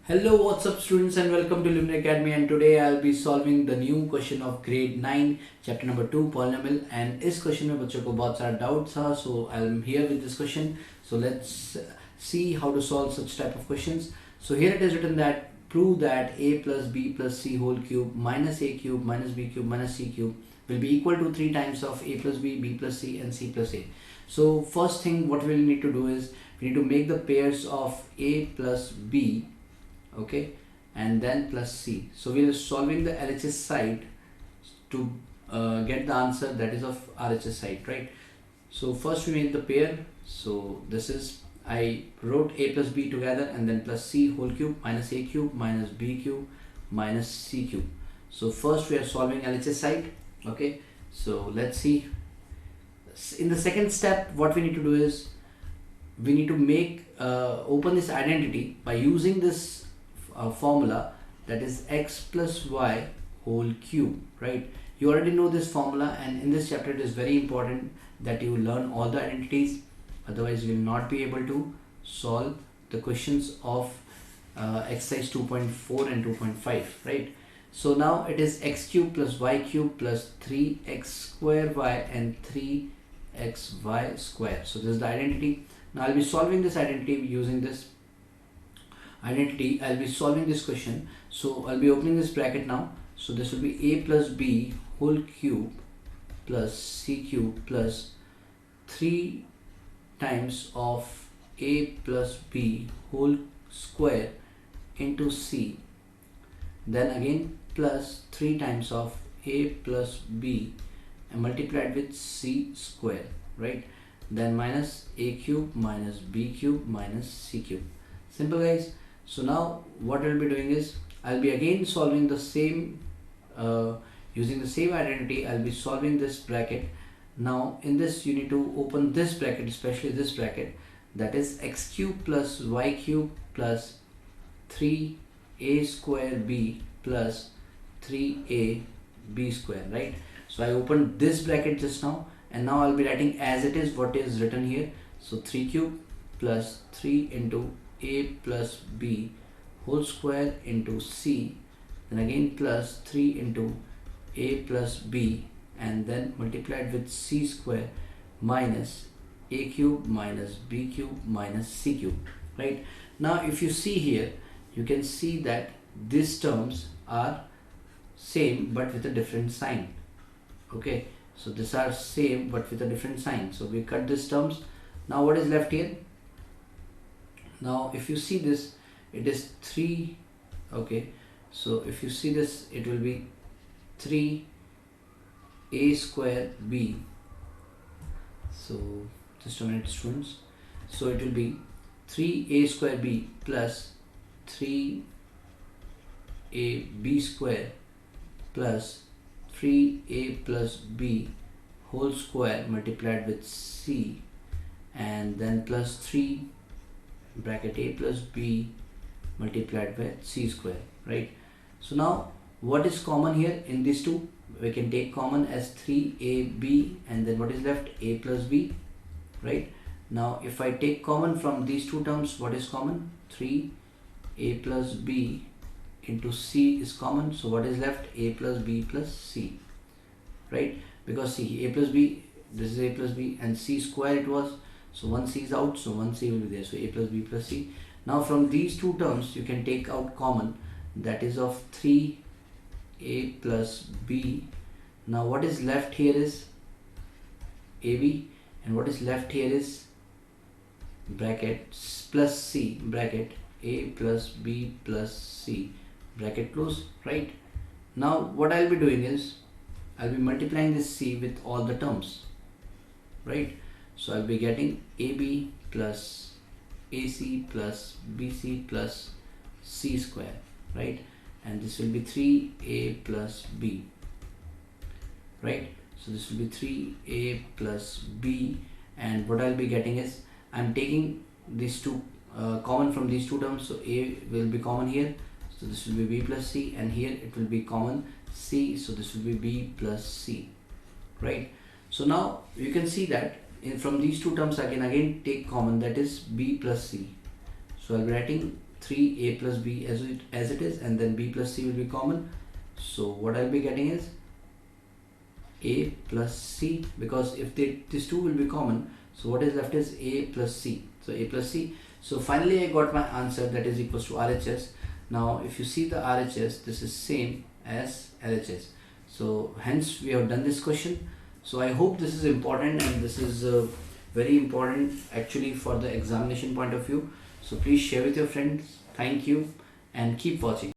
Hello, what's up students and welcome to Luminary Academy, and today I'll be solving the new question of grade 9 chapter number 2 polynomial। and इस question में बच्चों को बहुत सारा doubts था, so I'm here with this question। So let's see how to solve such type of questions। So here it is written that prove that a plus b plus c whole cube minus a cube minus b cube minus c cube will be equal to 3 times of a plus b plus c and c plus a। So first thing what we'll need to do is we need to make the pairs of a plus b, okay, and then plus c. So we are solving the LHS side to get the answer that is of RHS side, right? So first we make the pair. So this is, I wrote a plus b together and then plus c whole cube minus a cube minus b cube minus c cube. So first we are solving LHS side, okay. So let's see. In the second step what we need to do is we need to make open this identity by using this formula, that is x plus y whole cube, right? You already know this formula, and in this chapter it is very important that you learn all the identities, otherwise you will not be able to solve the questions of exercise 2.4 and 2.5, right? So now it is x cube plus y cube plus 3x square y and 3xy square. So this is the identity. Now I'll be solving this identity using this identity. I'll be solving this question. So I'll be opening this bracket now. So this will be a plus b whole cube plus c cube plus 3 times of a plus b whole square into c, then again plus 3 times of a plus b and multiplied with c square, right? Then minus a cube minus b cube minus c cube. Simple, guys. So now what I'll be doing is I'll be again solving the same using the same identity. I'll be solving this bracket. Now in this you need to open this bracket, especially this bracket, that is x cube plus y cube plus 3a square b plus 3a b square, right? So I opened this bracket just now, and now I'll be writing as it is what is written here. So 3 cube plus 3 into a plus b whole square into c, then again plus 3 into a plus b and then multiplied with c square minus a cube minus b cube minus c cube, right? Now if you see here, you can see that these terms are same but with a different sign, okay? So these are same but with a different sign. So we cut these terms. Now what is left here? Now if you see this, it is 3, okay? So if you see this, it will be 3a square b. So just a minute, students. So it will be 3a square b plus 3ab square plus 3a plus b whole square multiplied with c, and then plus 3 bracket a plus b multiplied with c square, right? So now what is common here in these two? We can take common as 3ab, and then what is left? A plus b, right? Now if I take common from these two terms, what is common? 3a plus b into c is common, so what is left? A plus b plus c, right? Because see, a plus b, this is a plus b, and c square it was, so one c is out, so one c will be there, so a plus b plus c. Now from these two terms you can take out common, that is of 3a plus b. Now what is left here is ab, and what is left here is bracket plus c, bracket a plus b plus c, bracket close, right? Now what I'll be doing is I'll be multiplying this c with all the terms, right? So I'll be getting AB plus AC plus BC plus C square, right? And this will be 3A plus B, right? So this will be 3A plus B, and what I'll be getting is I'm taking these two common from these two terms. So A will be common here, so this will be B plus C, and here it will be common C, so this will be B plus C, right? So now you can see that from these two terms I can again take common, that is b plus c. So I'll be writing 3a plus b as it is, and then b plus c will be common. So what I'll be getting is a plus c, because if these two will be common, so what is left is a plus c. So a plus c. So finally I got my answer, that is equals to RHS. Now if you see the RHS, this is same as LHS. So hence we have done this question. So I hope this is important, and this is very important actually for the examination point of view. So please share with your friends. Thank you and keep watching.